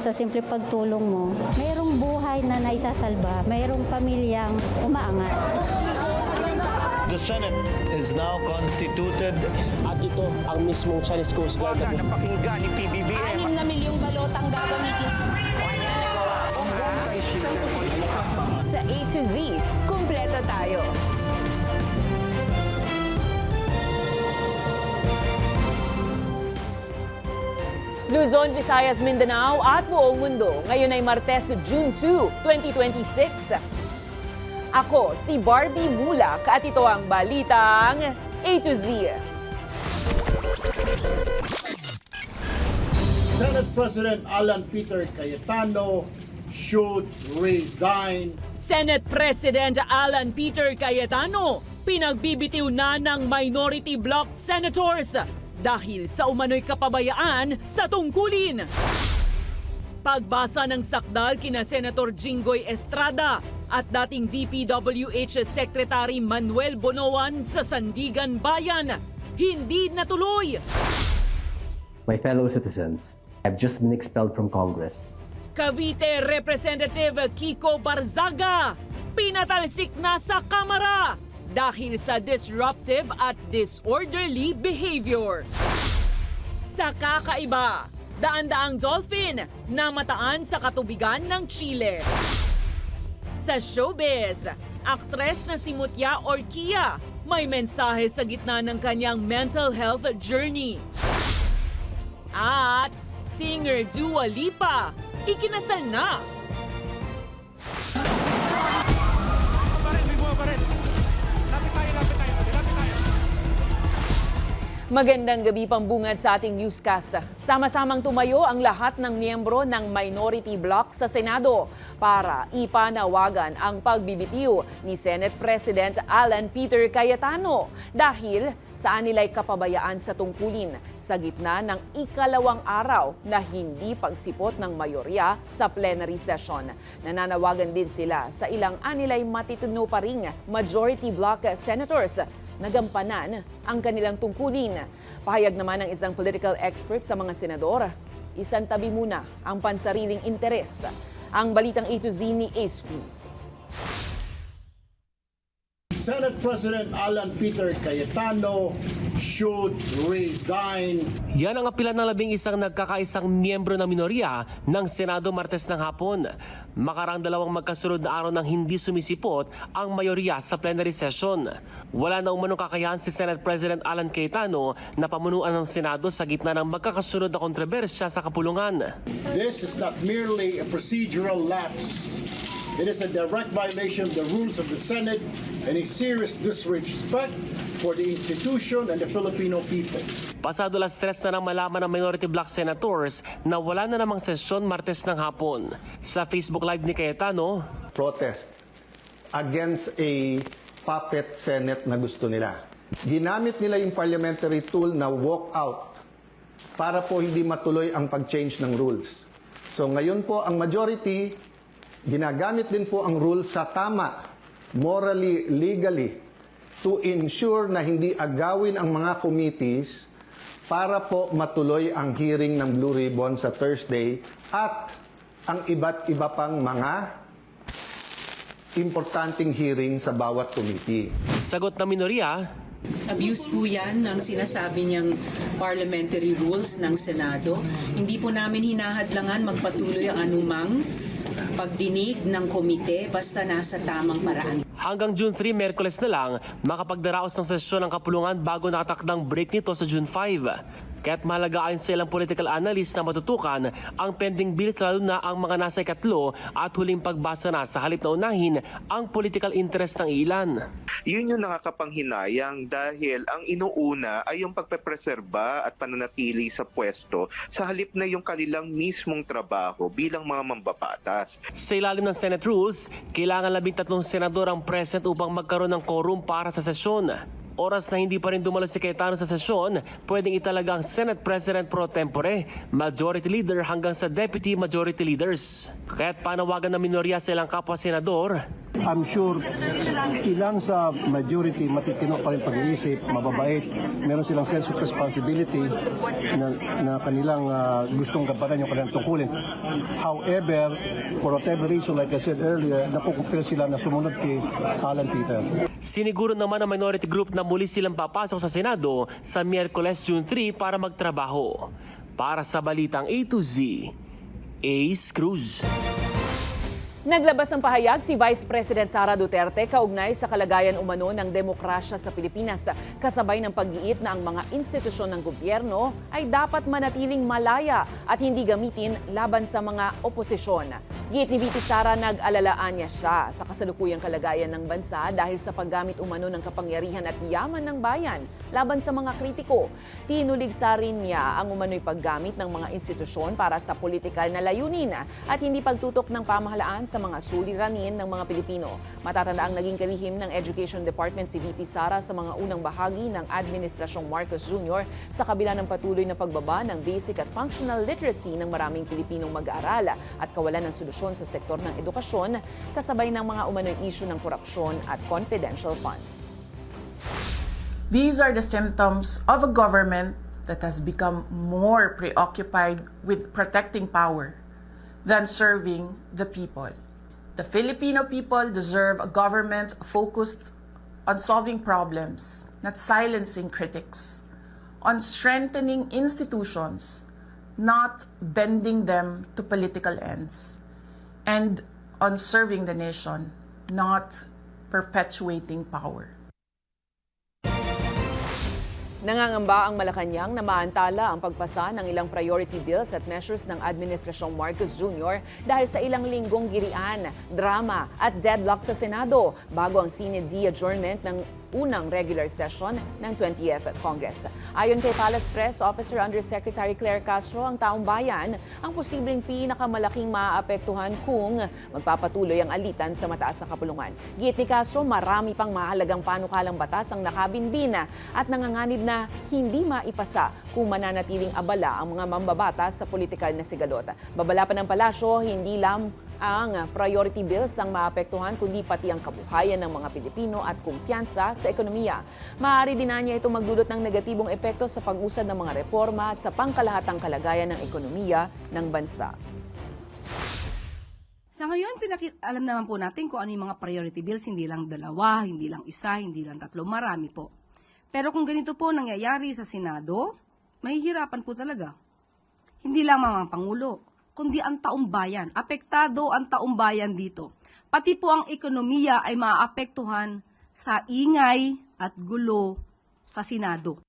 Sa simple pagtulong mo, mayroong buhay na naisasalba, mayroong pamilyang umaangat. The Senate is now constituted. At ito ang mismong Chinese Coast Guard. Napakinggan ni PBBM. 6 na milyong balotang gagamitin sa A to Z. Kumpleto tayo. Luzon, Visayas, Mindanao at buong mundo. Ngayon ay Martes, June 2, 2026. Ako si Barbie Mulak at ito ang balitang A to Z. Senate President Alan Peter Cayetano should resign. Senate President Alan Peter Cayetano pinagbibitiw na ng minority bloc senators dahil sa umano'y kapabayaan sa tungkulin. Pagbasa ng sakdal kina Senator Jinggoy Estrada at dating DPWH Secretary Manuel Bonoan sa Sandigan Bayan, hindi natuloy. My fellow citizens, I've just been expelled from Congress. Cavite Representative Kiko Barzaga pinatalsik na sa Kamara dahil sa disruptive at disorderly behavior. Sa kakaiba, daan-daang dolphin namataan sa katubigan ng Chile. Sa showbiz, aktres na si Mutya Orquia may mensahe sa gitna ng kanyang mental health journey. At singer Dua Lipa ikinasal na. Magandang gabi pambungad sa ating newscast. Sama-samang tumayo ang lahat ng miyembro ng minority bloc sa Senado para ipanawagan ang pagbibitiw ni Senate President Alan Peter Cayetano dahil sa anilay kapabayaan sa tungkulin sa gitna ng ikalawang araw na hindi pagsipot ng mayorya sa plenary session. Nananawagan din sila sa ilang anilay matituno pa ring majority bloc senators nagampanan ang kanilang tungkulin. Pahayag naman ng isang political expert sa mga senador, isang tabi muna ang pansariling interes. Ang balitang A to Z ni Ace Cruz. Senate President Alan Peter Cayetano should resign. Yan ang apilan ng 11 nagkakaisang miyembro ng minorya ng Senado Martes ng hapon. Makarang dalawang magkasunod na araw nang hindi sumisipot ang mayorya sa plenary session. Wala na umanong kakayahan si Senate President Alan Cayetano na pamunuan ng Senado sa gitna ng magkakasunod na kontrobersya sa kapulungan. This is not merely a procedural lapse. It is a direct violation of the rules of the Senate and a serious disrespect for the institution and the Filipino people. Pasado alas 3 na nang malaman ng minority bloc senators na wala na namang sesyon Martes ng hapon. Sa Facebook Live ni Cayetano, protest against a puppet Senate na gusto nila. Ginamit nila yung parliamentary tool na walk out para po hindi matuloy ang pag-change ng rules. So ngayon po ang majority, ginagamit din po ang rules sa tama, morally, legally, to ensure na hindi agawin ang mga committees para po matuloy ang hearing ng Blue Ribbon sa Thursday at ang iba't iba pang mga importanteng hearing sa bawat committee. sagot ng minorya, Abuse po yan ng sinasabi niyang parliamentary rules ng Senado. Hindi po namin hinahadlangan magpatuloy ang anumang pagdinig ng komite basta nasa tamang paraan. hanggang June 3, Merkules na lang, makapagdaraos ng sesyon ng kapulungan bago nakatakdang break nito sa June 5. Kaya't mahalaga ayon sa ilang political analyst na matutukan ang pending bills lalo na ang mga nasa ikatlo at huling pagbasa na sa halip na unahin ang political interest ng ilan. Yun yung nakakapanghinayang dahil ang inuuna ay yung pagpepreserba at pananatili sa pwesto sa halip na yung kanilang mismong trabaho bilang mga mambabatas. Sa ilalim ng Senate rules, kailangan 13 senador ang present upang magkaroon ng quorum para sa sesyon. Oras na hindi pa rin dumalo si Cayetano sa sesyon, pwedeng italaga ang Senate President pro tempore, Majority Leader hanggang sa Deputy Majority Leaders. Kaya't panawagan ng minorya sa ilang kapwa senador, I'm sure ilan sa majority matitino pa rin pag-iisip, mababait, meron silang sense of responsibility na kanilang gustong gampanan yung kanilang tungkulin. However, for whatever reason, like I said earlier, nakukumpil sila na sumunod kay Alan Peter. Siniguro naman ang minority group na muli silang papasok sa Senado sa Miyerkules, June 3 para magtrabaho. Para sa Balitang A to Z, Ace Cruz. Naglabas ng pahayag si Vice President Sara Duterte kaugnay sa kalagayan umano ng demokrasya sa Pilipinas, kasabay ng pag-giit na ang mga institusyon ng gobyerno ay dapat manatiling malaya at hindi gamitin laban sa mga oposisyon. Giit ni VP Sara, nag-alalaan niya siya sa kasalukuyang kalagayan ng bansa dahil sa paggamit umano ng kapangyarihan at yaman ng bayan laban sa mga kritiko. Tinuligsa rin niya ang umano'y paggamit ng mga institusyon para sa politikal na layunin at hindi pagtutok ng pamahalaan sa mga suliranin ng mga Pilipino. Matatanda ang naging kalihim ng Education Department si VP Sara sa mga unang bahagi ng Administrasyong Marcos Jr. sa kabila ng patuloy na pagbaba ng basic at functional literacy ng maraming Pilipinong mag-aaral at kawalan ng solusyon sa sektor ng edukasyon kasabay ng mga umano'y issue ng korupsyon at confidential funds. These are the symptoms of a government that has become more preoccupied with protecting power than serving the people. The Filipino people deserve a government focused on solving problems, not silencing critics, on strengthening institutions, not bending them to political ends, and on serving the nation, not perpetuating power. Nangangamba ang Malacanang na maantala ang pagpasa ng ilang priority bills at measures ng Administrasyong Marcos Jr. dahil sa ilang linggong girian, drama at deadlock sa Senado bago ang Senate adjournment ng unang regular session ng 20th Congress. Ayon kay Palace Press Officer Undersecretary Claire Castro, ang taong bayan ang posibleng pinakamalaking maaapektuhan kung magpapatuloy ang alitan sa mataas na kapulungan. Giit ni Castro, marami pang mahalagang panukalang batas ang nakabinbin at nanganganib na hindi maipasa kung mananatiling abala ang mga mambabatas sa politikal na sigalot. Babala pa ng palasyo, hindi lang ang priority bills ang maapektuhan kundi pati ang kabuhayan ng mga Pilipino at kumpiyansa sa ekonomiya. Maaari din niya ito magdulot ng negatibong epekto sa pag-usad ng mga reforma at sa pangkalahatang kalagayan ng ekonomiya ng bansa. Sa ngayon, alam naman po natin kung ano yung mga priority bills, hindi lang dalawa, hindi lang isa, hindi lang tatlo, marami po. Pero kung ganito po nangyayari sa Senado, mahihirapan po talaga. Hindi lang mga Pangulo, kundi ang taong bayan. Apektado ang taong bayan dito. Pati po ang ekonomiya ay maaapektuhan sa ingay at gulo sa Senado.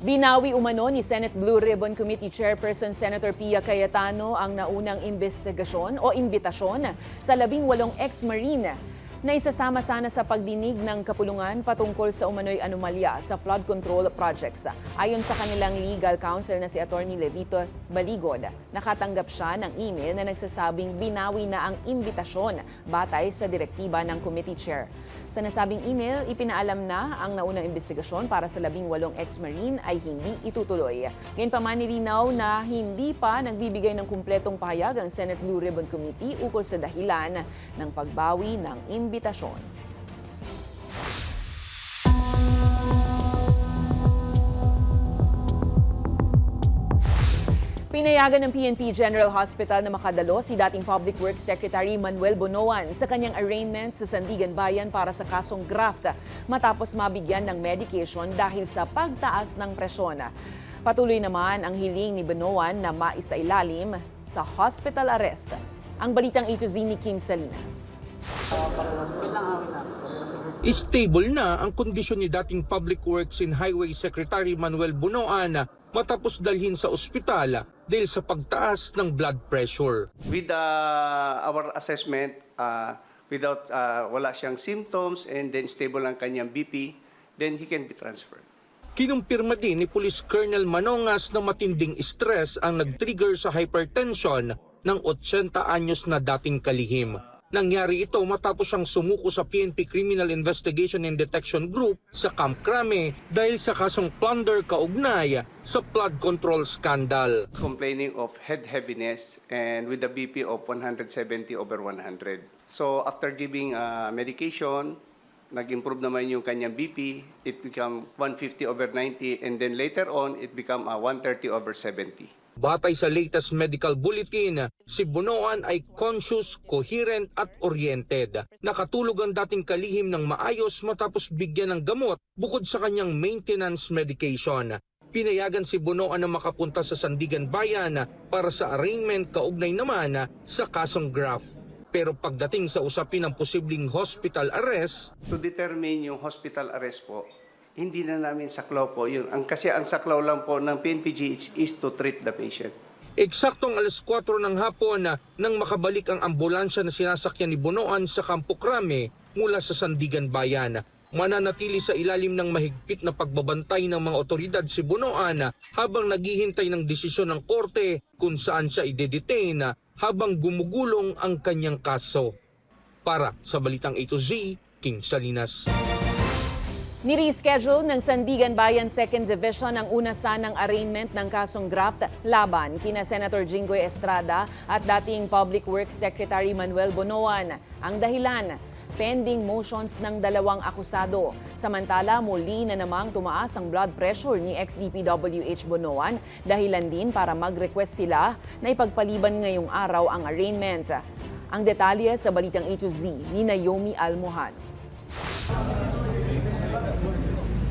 Binawi umano ni Senate Blue Ribbon Committee Chairperson Senator Pia Cayetano ang naunang investigasyon o imbitasyon sa 18 ex-Marine na isasama sana sa pagdinig ng kapulungan patungkol sa umano'y anomalya sa flood control projects. Ayon sa kanilang legal counsel na si Attorney Levito Baligod, nakatanggap siya ng email na nagsasabing binawi na ang imbitasyon batay sa direktiba ng committee chair. Sa nasabing email, ipinaalam na ang naunang investigasyon para sa 18 ex-Marine ay hindi itutuloy. Gayunpaman nilinaw na hindi pa nagbibigay ng kumpletong pahayag ang Senate Blue Ribbon Committee ukol sa dahilan ng pagbawi ng imbitasyon. Pinayagan ng PNP General Hospital na makadalo si dating Public Works Secretary Manuel Bonoan sa kanyang arraignment sa Sandigan Bayan para sa kasong graft matapos mabigyan ng medication dahil sa pagtaas ng presyon. Patuloy naman ang hiling ni Bonoan na maisailalim sa hospital arrest. Ang balitang A to Z ni Kim Salinas. Stable na ang kondisyon ni dating Public Works and Highway Secretary Manuel Bonoan matapos dalhin sa ospital dahil sa pagtaas ng blood pressure. With our assessment, wala siyang symptoms and then stable ang kanyang BP, then he can be transferred. Kinumpirma din ni Police Colonel Manongas na matinding stress ang nag-trigger sa hypertension ng 80 anyos na dating kalihim. Nangyari ito matapos siyang sumuko sa PNP Criminal Investigation and Detection Group sa Camp Crame dahil sa kasong plunder kaugnay sa flood control scandal. Complaining of head heaviness and with a BP of 170/100. So after giving medication, nag-improve naman yung kanyang BP. It become 150/90 and then later on, it become 130/70. Batay sa latest medical bulletin, si Bunoan ay conscious, coherent at oriented. Nakatulog ang dating kalihim ng maayos matapos bigyan ng gamot bukod sa kanyang maintenance medication. Pinayagan si Bunoan na makapunta sa Sandigan Bayan para sa arraignment kaugnay naman sa kasong graft. Pero pagdating sa usapin ng posibleng hospital arrest, To determine yung hospital arrest po, hindi na namin saklaw po yun. Kasi ang saklaw lang po ng PNPG is to treat the patient. eksaktong alas 4 ng hapon nang makabalik ang ambulansya na sinasakyan ni Bunoan sa Campo Crame mula sa Sandigan Bayan. Mananatili sa ilalim ng mahigpit na pagbabantay ng mga otoridad si Bunoan habang naghihintay ng desisyon ng korte kung saan siya i-detain habang gumugulong ang kanyang kaso. Para sa Balitang A to Z, King Salinas. Nireschedule ng Sandigan Bayan 2nd Division ang una sanang arraignment ng kasong graft laban kina Senator Jinggoy Estrada at dating Public Works Secretary Manuel Bunoan. Ang dahilan, pending motions ng dalawang akusado. Samantala, muli na namang tumaas ang blood pressure ni ex-DPWH Bunoan, dahilan din para mag-request sila na ipagpaliban ngayong araw ang arraignment. Ang detalye sa Balitang A to Z ni Naomi Almohan.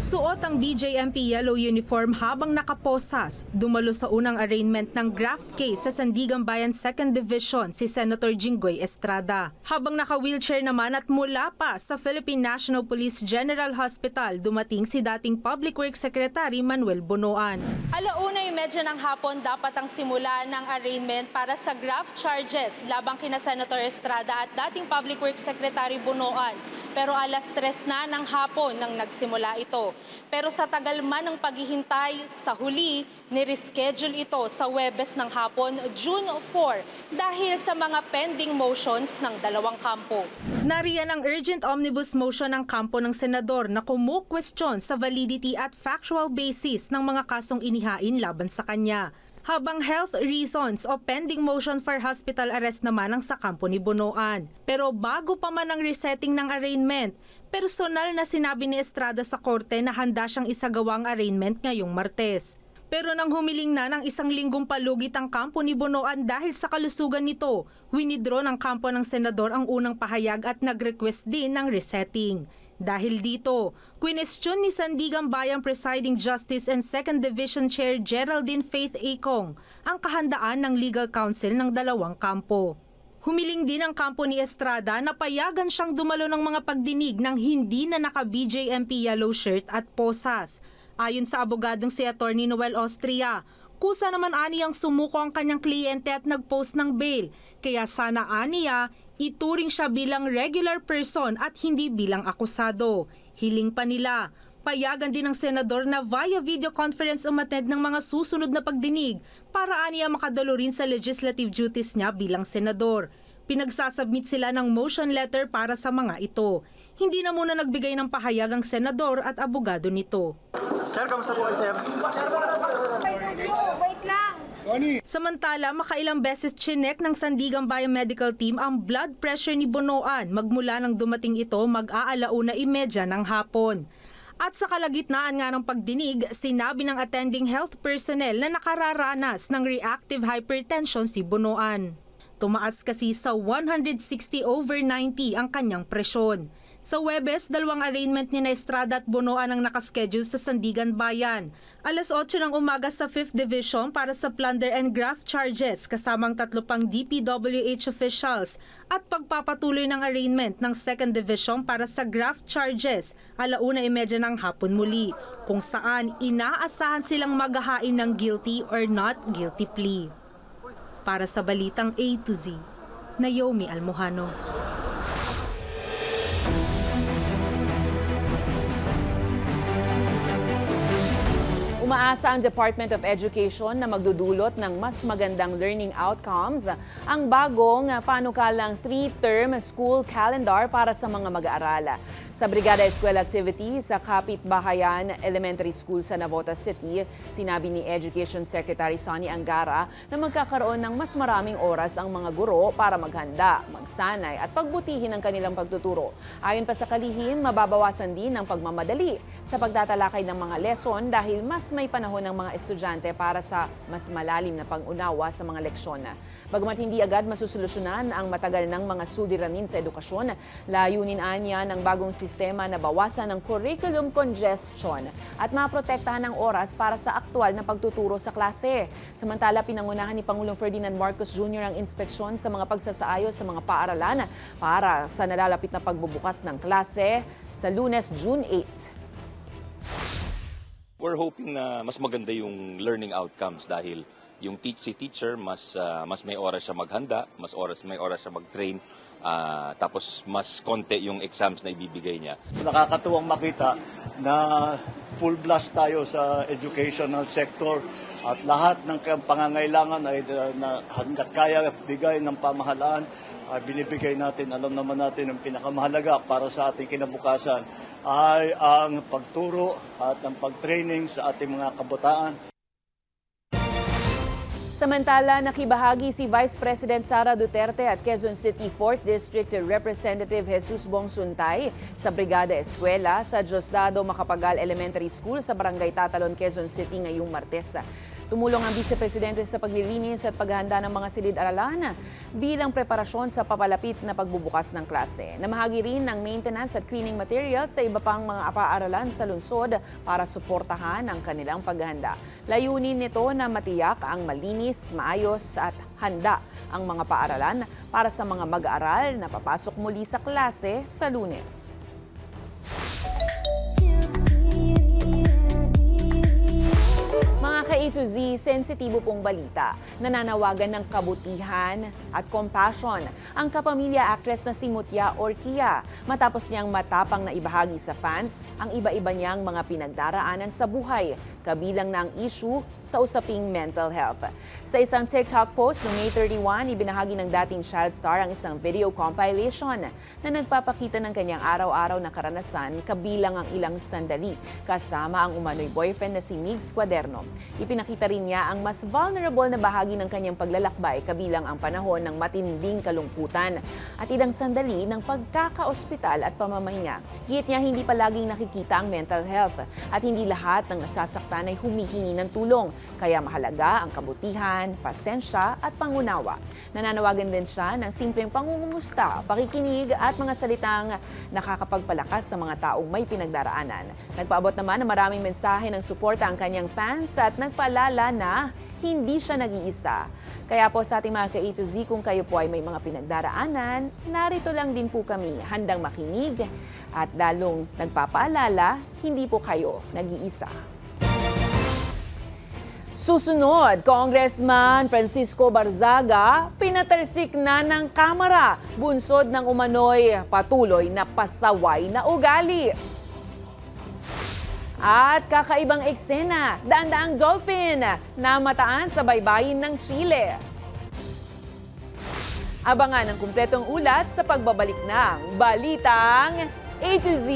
Suot ang BJMP yellow uniform habang nakaposas, dumalo sa unang arraignment ng graft case sa Sandigan Bayan 2nd Division si Senator Jinggoy Estrada. Habang naka-wheelchair naman at mula pa sa Philippine National Police General Hospital, dumating si dating Public Works Secretary Manuel Bunoan. 1:30 ng hapon dapat ang simula ng arraignment para sa graft charges labang kina Senator Estrada at dating Public Works Secretary Bunoan. Pero alas 3 na ng hapon nang nagsimula ito. Pero sa tagal man ng paghihintay, sa huli, nireschedule ito sa Huwebes ng hapon, June 4, dahil sa mga pending motions ng dalawang kampo. Nariyan ang urgent omnibus motion ng kampo ng senador na kumu-question sa validity at factual basis ng mga kasong inihain laban sa kanya. Habang health reasons o pending motion for hospital arrest naman ang sa kampo ni Bunoan. Pero bago pa man ang resetting ng arraignment, personal na sinabi ni Estrada sa korte na handa siyang isagawang arraignment ngayong Martes. Pero nang humiling na ng 1 linggong palugit ang kampo ni Bunoan dahil sa kalusugan nito, winidraw ng kampo ng senador ang unang pahayag at nag-request din ng resetting. Dahil dito, kwinestyon ni Sandigan Bayan Presiding Justice and 2nd Division Chair Geraldine Faith Acong ang kahandaan ng legal counsel ng dalawang kampo. Humiling din ang kampo ni Estrada na payagan siyang dumalo ng mga pagdinig ng hindi na naka-BJMP yellow shirt at posas. Ayon sa abogadong si Attorney Noel Austria, kusa naman aniyang sumuko ang kanyang kliyente at nag-post ng bail. Kaya sana aniya, ituring siya bilang regular person at hindi bilang akusado. Hiling pa nila, payagan din ng senador na via video conference umattend ng mga susunod na pagdinig para aniya makadalo rin sa legislative duties niya bilang senador. Pinagsasubmit sila ng motion letter para sa mga ito. Hindi na muna nagbigay ng pahayag ang senador at abogado nito. Sir, kamusta po kayo, sir? Wait lang! Samantala, makailang beses chinek ng Sandigan Bayan Medical Team ang blood pressure ni Bunoan magmula nang dumating ito mag-1:30 ng hapon. At sa kalagitnaan nga ng pagdinig, sinabi ng attending health personnel na nakararanas ng reactive hypertension si Bunoan. Tumaas kasi sa 160/90 ang kanyang presyon. Sa Huwebes, 2 arraignment ni Estrada at Bunoan ang nakaschedule sa Sandigan Bayan. Alas 8 ng umaga sa 5th Division para sa plunder and graft charges kasamang 3 pang DPWH officials at pagpapatuloy ng arraignment ng 2nd Division para sa graft charges 1:30 ng hapon muli, kung saan inaasahan silang maghahain ng guilty or not guilty plea. Para sa Balitang A to Z, Naomi Almohano. Umaasa ang Department of Education na magdudulot ng mas magandang learning outcomes ang bagong panukalang 3-term school calendar para sa mga mag-aaral. Sa Brigada Eskwela Activity sa Kapitbahayan Elementary School sa Navotas City, sinabi ni Education Secretary Sonny Angara na magkakaroon ng mas maraming oras ang mga guro para maghanda, magsanay at pagbutihin ang kanilang pagtuturo. Ayon pa sa kalihim, mababawasan din ang pagmamadali sa pagtatalakay ng mga lesson dahil mas may panahon ng mga estudyante para sa mas malalim na pang-unawa sa mga leksyon. Bagamat hindi agad masusolusyonan ang matagal ng mga suliranin sa edukasyon, layunin anya ng bagong sistema na bawasan ang curriculum congestion at maprotektahan ang oras para sa aktual na pagtuturo sa klase. Samantala, pinangunahan ni Pangulong Ferdinand Marcos Jr. ang inspeksyon sa mga pagsasaayos sa mga paaralan para sa nalalapit na pagbubukas ng klase sa Lunes, June 8. We're hoping na mas maganda yung learning outcomes dahil yung teacher mas may oras siya maghanda, may oras siya mag-train, tapos mas konti yung exams na ibibigay niya. Nakakatuwang makita na full blast tayo sa educational sector at lahat ng pangangailangan ay hanggat kaya bigay ng pamahalaan ay binibigay natin. Alam naman natin ang pinakamahalaga para sa ating kinabukasan ay ang pagturo at ang pag-training sa ating mga kabataan. Samantala, nakibahagi si Vice President Sara Duterte at Quezon City 4th District Representative Jesus Bong Suntay sa Brigada Eskwela sa Diosdado Macapagal Elementary School sa Barangay Tatalon, Quezon City ngayong Martes. Tumulong ang Vice Presidente sa paglilinis at paghahanda ng mga silid-aralan bilang preparasyon sa papalapit na pagbubukas ng klase. Namahagi rin ng maintenance at cleaning materials sa iba pang mga paaralan sa lungsod para suportahan ang kanilang paghahanda. Layunin nito na matiyak ang malinis, maayos at handa ang mga paaralan para sa mga mag-aaral na papasok muli sa klase sa Lunes. Mga ka-A to Z, sensitibo pong balita. Nananawagan ng kabutihan at compassion ang kapamilya actress na si Mutya Orquia matapos niyang matapang na ibahagi sa fans ang iba-iba niyang mga pinagdaraanan sa buhay, kabilang na ang issue sa usaping mental health. Sa isang TikTok post noong May 31, ibinahagi ng dating child star ang isang video compilation na nagpapakita ng kanyang araw-araw na karanasan kabilang ang ilang sandali kasama ang umano'y boyfriend na si Migs Cuaderno. Ipinakita rin niya ang mas vulnerable na bahagi ng kanyang paglalakbay kabilang ang panahon ng matinding kalungkutan at ilang sandali ng pagkakaospital at pamamahinga. Giit niya hindi palaging nakikita ang mental health at hindi lahat ng nasasaktan ay humihingi ng tulong. Kaya mahalaga ang kabutihan, pasensya at pangunawa. Nananawagan din siya ng simpleng pangungumusta, pakikinig at mga salitang nakakapagpalakas sa mga taong may pinagdaraanan. Nagpaabot naman ng maraming mensahe ng suporta ang kanyang fans at nagpaalala na hindi siya nag-iisa. Kaya po sa ating mga ka-A to Z, kung kayo po ay may mga pinagdaraanan, narito lang din po kami, handang makinig at lalong nagpapaalala, hindi po kayo nag-iisa. Susunod, Congressman Francisco Barzaga, pinatalsik na ng Kamara, bunsod ng umano'y patuloy na pasaway na ugali. At kakaibang eksena, daan-daang dolphin na mataan sa baybayin ng Chile. Abangan ang kumpletong ulat sa pagbabalik ng Balitang A to Z.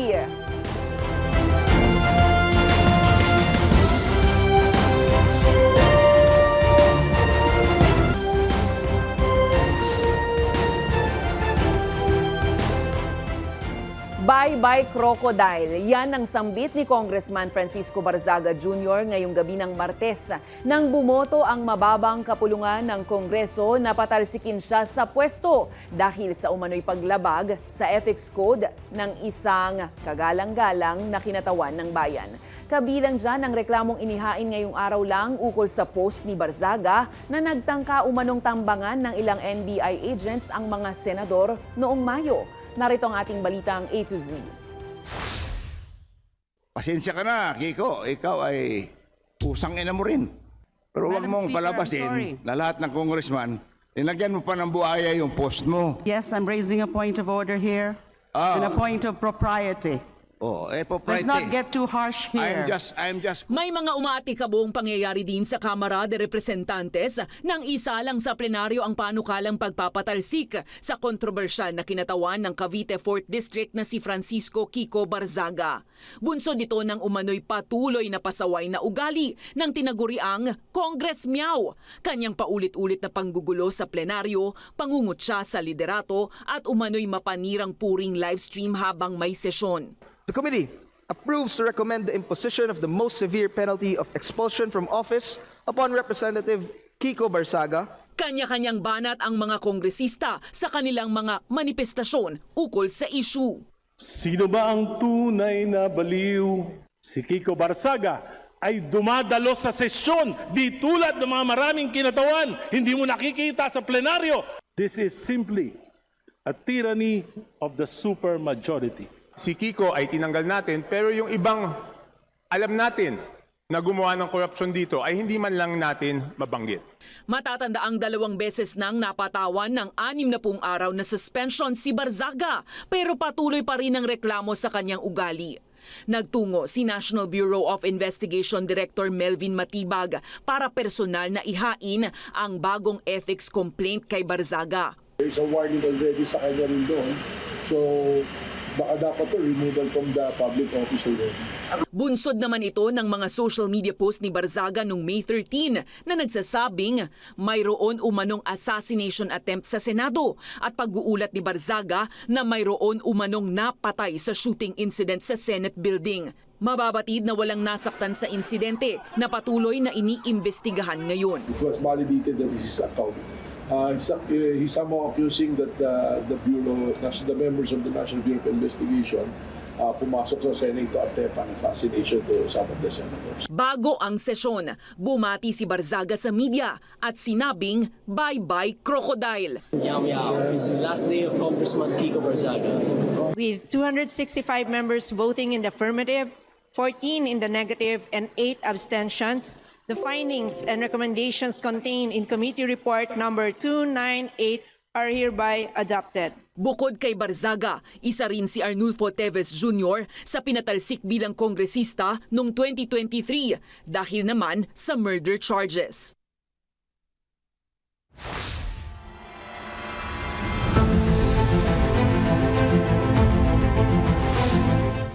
Bye-bye crocodile. Yan ang sambit ni Congressman Francisco Barzaga Jr. ngayong gabi ng Martes nang bumoto ang mababang kapulungan ng Kongreso na patalsikin siya sa pwesto dahil sa umano'y paglabag sa ethics code ng isang kagalang-galang na kinatawan ng bayan. Kabilang dyan ang reklamong inihain ngayong araw lang ukol sa post ni Barzaga na nagtangka umanong tambangan ng ilang NBI agents ang mga senador noong Mayo. Narito ang ating balitang A to Z. Pasensya ka na, Kiko. Ikaw ay pusang ina mo rin. Pero huwag mong palabasin na lahat ng congressman, nilagyan mo pa ng buhaya yung post mo. Yes, I'm raising a point of order here. And a point of propriety. Let's not get too harsh here. I'm just May mga umaatikabong pangyayari din sa Kamara de Representantes nang isa lang sa plenaryo ang panukalang pagpapatalsik sa kontrobersyal na kinatawan ng Cavite 4th District na si Francisco Kiko Barzaga. Bunsod nito ng umano'y patuloy na pasaway na ugali ng tinaguriang Congress Meow. Kanyang paulit-ulit na panggugulo sa plenaryo, pangungutya sa liderato at umano'y mapanirang puring livestream habang may sesyon. The committee approves to recommend the imposition of the most severe penalty of expulsion from office upon Representative Kiko Barzaga. Kanya-kanyang banat ang mga kongresista sa kanilang mga manifestasyon ukol sa issue. Sino ba ang tunay na baliw? Si Kiko Barzaga ay dumadalo sa sesyon di tulad ng mga maraming kinatawan. Hindi mo nakikita sa plenaryo. This is simply a tyranny of the supermajority. Si Kiko ay tinanggal natin pero yung ibang alam natin na gumawa ng korupsyon dito ay hindi man lang natin mabanggit. Matatanda ang 2 beses nang napatawan ng 60 araw na suspension si Barzaga pero patuloy pa rin ang reklamo sa kanyang ugali. Nagtungo si National Bureau of Investigation Director Melvin Matibag para personal na ihain ang bagong ethics complaint kay Barzaga. There's a warning already sa kanya rin doon. So baka dapat to removal from the public office already. Bunsod naman ito ng mga social media post ni Barzaga noong May 13 na nagsasabing mayroon umanong assassination attempt sa Senado at pag-uulat ni Barzaga na mayroon umanong napatay sa shooting incident sa Senate building. Mababatid na walang nasaktan sa insidente na patuloy na iniimbestigahan ngayon. It was validated that this is a count. He's somehow accusing that the Bureau, the members of the National Bureau of Investigation pumasok sa Senate to attempt an assassination to some of the senators. Bago ang sesyon, bumati si Barzaga sa media at sinabing bye-bye crocodile. Meow meow. It's the last day of Congressman Kiko Barzaga. With 265 members voting in the affirmative, 14 in the negative, and 8 abstentions, the findings and recommendations contained in Committee Report number 298 are hereby adopted. Bukod kay Barzaga, isa rin si Arnulfo Teves Jr. sa pinatalsik bilang kongresista noong 2023 dahil naman sa murder charges.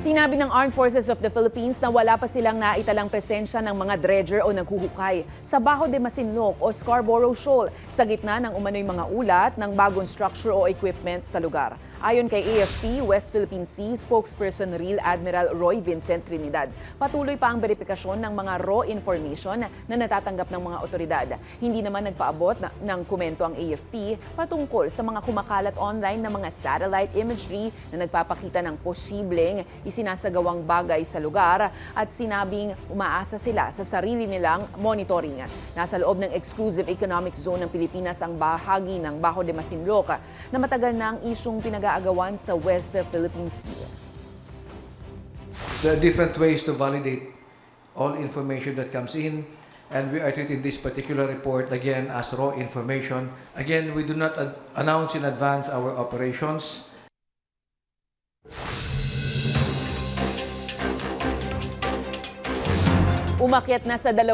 Sinabi ng Armed Forces of the Philippines na wala pa silang naitalang presensya ng mga dredger o naghuhukay sa Bajo de Masinloc o Scarborough Shoal sa gitna ng umano'y mga ulat ng bagong structure o equipment sa lugar. Ayon kay AFP, West Philippine Sea spokesperson Rear Admiral Roy Vincent Trinidad, patuloy pa ang verifikasyon ng mga raw information na natatanggap ng mga otoridad. Hindi naman nagpaabot ng komento ang AFP patungkol sa mga kumakalat online na mga satellite imagery na nagpapakita ng posibleng isinasagawang bagay sa lugar at sinabing umaasa sila sa sarili nilang monitoring. Nasa loob ng exclusive economic zone ng Pilipinas ang bahagi ng Bajo de Masinloc na matagal na ang isyong pinag-aagawan sa West Philippine Sea. There are different ways to validate all information that comes in, and we are treating this particular report again as raw information. Again, we do not announce in advance our operations. Umakyat na sa 20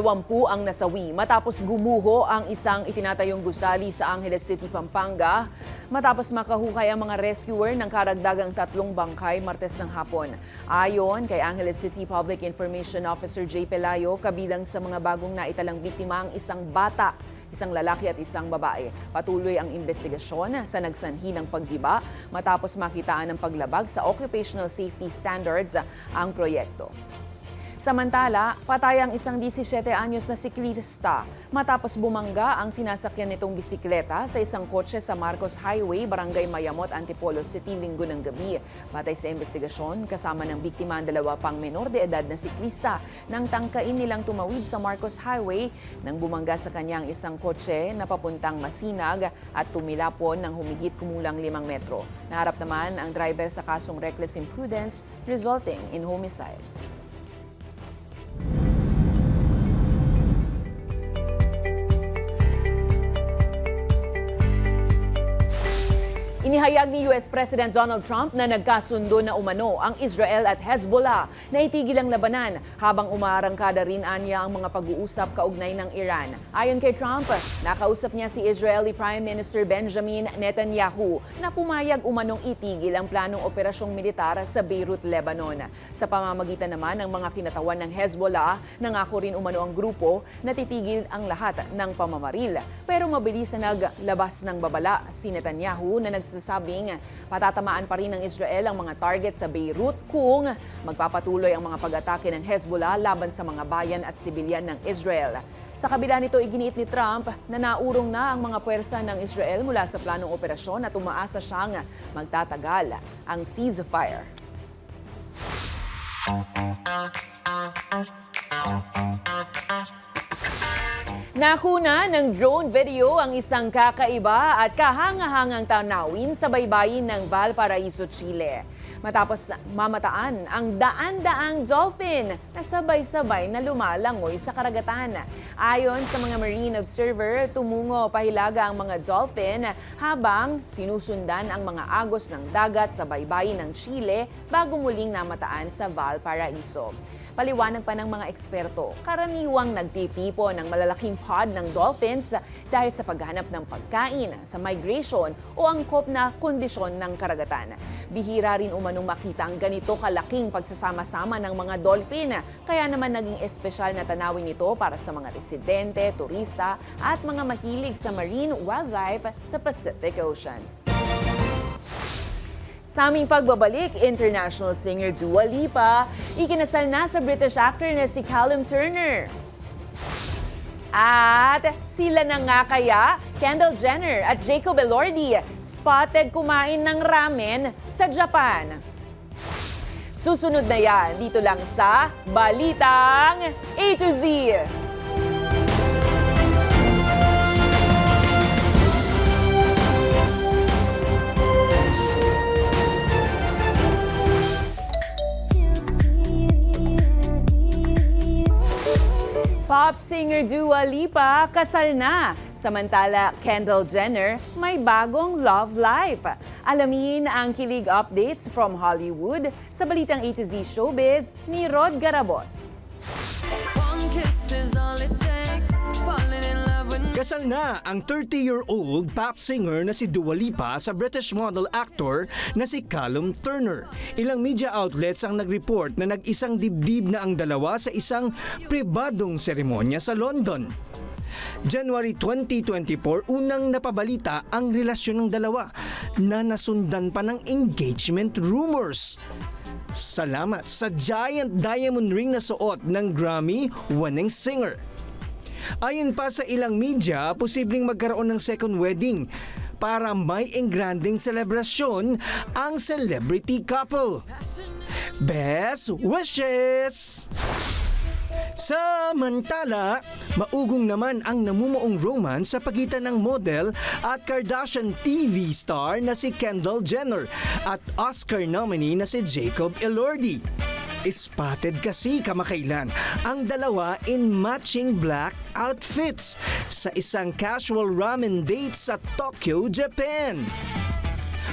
ang nasawi matapos gumuho ang isang itinatayong gusali sa Angeles City, Pampanga matapos makahukay ang mga rescuer ng karagdagang 3 bangkay Martes ng hapon. Ayon kay Angeles City Public Information Officer J. Pelayo, kabilang sa mga bagong naitalang biktima ang isang bata, isang lalaki at isang babae. Patuloy ang investigasyon sa nagsanhi ng paggiba matapos makitaan ng paglabag sa occupational safety standards ang proyekto. Samantala, patay ang isang 17 anyos na siklista matapos bumangga ang sinasakyan nitong bisikleta sa isang kotse sa Marcos Highway, Barangay Mayamot, Antipolo City, Linggo ng gabi. Batay sa investigasyon, kasama ng biktima ang 2 pang menor de edad na siklista nang tangkain nilang tumawid sa Marcos Highway nang bumangga sa kanyang isang kotse na papuntang Masinag at tumilapon ng humigit kumulang 5 metro. Naharap naman ang driver sa kasong reckless imprudence resulting in homicide. Inihayag ni US President Donald Trump na nagkasundo na umano ang Israel at Hezbollah na itigil ang labanan habang umaarangkada rin anya ang mga pag-uusap kaugnay ng Iran. Ayon kay Trump, nakausap niya si Israeli Prime Minister Benjamin Netanyahu na pumayag umanong itigil ang planong operasyong militar sa Beirut, Lebanon. Sa pamamagitan naman ng mga kinatawan ng Hezbollah, nangako rin umano ang grupo na titigil ang lahat ng pamamaril. Pero mabilis na naglabas ng babala si Netanyahu na nagsasabing patatamaan pa rin ng Israel ang mga target sa Beirut kung magpapatuloy ang mga pag-atake ng Hezbollah laban sa mga bayan at sibilyan ng Israel. Sa kabila nito, iginiit ni Trump na naurong na ang mga puwersa ng Israel mula sa planong operasyon at umaasa siyang magtatagal ang ceasefire. Nakuna ng drone video ang isang kakaiba at kahangahangang tanawin sa baybayin ng Valparaiso, Chile. Matapos mamataan ang daan-daang dolphin na sabay-sabay na lumalangoy sa karagatan. Ayon sa mga marine observer, tumungo pahilaga ang mga dolphin habang sinusundan ang mga agos ng dagat sa baybayin ng Chile bago muling namataan sa Valparaiso. Paliwanag pa ng mga eksperto, karaniwang nagtitipo ng malalaking pod ng dolphins dahil sa paghanap ng pagkain, sa migration o angkop na kondisyon ng karagatan. Bihira rin umanong makita ang ganito kalaking pagsasama-sama ng mga dolphin, kaya naman naging espesyal na tanawin ito para sa mga residente, turista at mga mahilig sa marine wildlife sa Pacific Ocean. Sa aming pagbabalik, international singer Dua Lipa, ikinasal na sa British actor na si Callum Turner. At sila na nga kaya, Kendall Jenner at Jacob Elordi, spotted kumain ng ramen sa Japan. Susunod na yan dito lang sa Balitang A to Z. Pop singer Dua Lipa kasal na. Samantala, Kendall Jenner may bagong love life. Alamin ang kilig updates from Hollywood sa Balitang A to Z Showbiz ni Rod Garabot. Kasal na ang 30-year-old pop singer na si Dua Lipa sa British model actor na si Callum Turner. Ilang media outlets ang nag-report na nag-isang dibdib na ang dalawa sa isang pribadong seremonya sa London. January 2024, unang napabalita ang relasyon ng dalawa na nasundan pa ng engagement rumors. Salamat sa giant diamond ring na suot ng Grammy-winning singer. Ayon pa sa ilang media, posibleng magkaroon ng second wedding para may engranding selebrasyon ang celebrity couple. Best wishes! Samantala, maugong naman ang namumuong romance sa pagitan ng model at Kardashian TV star na si Kendall Jenner at Oscar nominee na si Jacob Elordi. Spotted kasi kamakailan ang dalawa in matching black outfits sa isang casual ramen date sa Tokyo, Japan.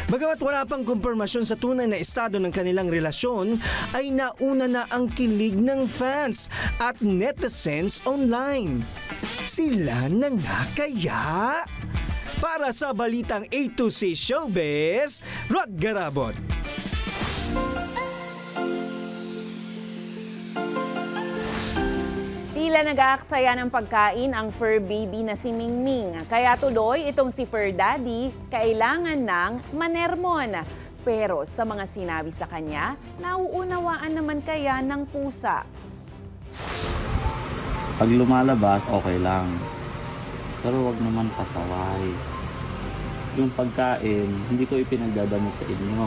Bagamat wala pang kumpirmasyon sa tunay na estado ng kanilang relasyon, ay nauna na ang kilig ng fans at netizens online. Sila na nga kaya? Para sa Balitang A to Z Showbiz, Rod Garabot. Tila nag-aaksaya ng pagkain ang fur baby na si Mingming. Kaya tuloy itong si Fur Daddy kailangan ng manermon. Pero sa mga sinabi sa kanya, nauunawaan naman kaya ng pusa. Pag lumalabas, okay lang. Pero wag naman pasaway. Yung pagkain, hindi ko ipinagdadamit sa inyo.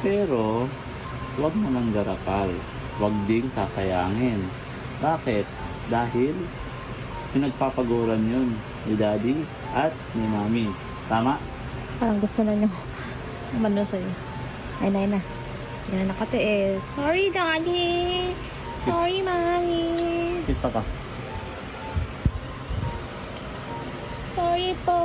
Pero, wag naman garakal. Wag ding sasayangin. Bakit? Dahil pinagpapaguran yun ni Daddy at ni Mami. Tama? Parang gusto na nyo umano sa'yo. Ay na. Yan na nakatiis. Sorry, Daddy. Sorry, Mami. Kiss Papa. Sorry po.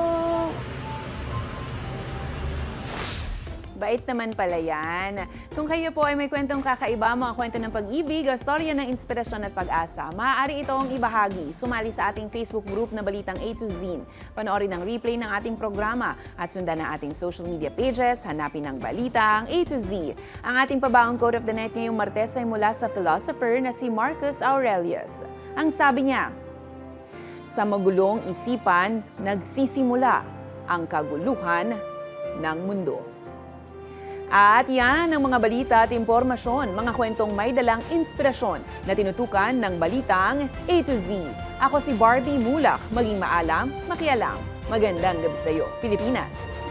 Bait naman pala yan. Kung kayo po ay may kwentong kakaiba, mga kwento ng pag-ibig, storya ng inspirasyon at pag-asa, maaari itong ibahagi. Sumali sa ating Facebook group na Balitang A to Z. Panoorin ang replay ng ating programa at sundan ang ating social media pages. Hanapin ang Balitang A to Z. Ang ating pabaong quote of the night ngayong Martes ay mula sa philosopher na si Marcus Aurelius. Ang sabi niya, "Sa magulong isipan, nagsisimula ang kaguluhan ng mundo." At yan ang mga balita at impormasyon, mga kwentong may dalang inspirasyon na tinutukan ng Balitang A to Z. Ako si Barbie Mulak, maging maalam, makialam. Magandang gabi sa iyo, Pilipinas.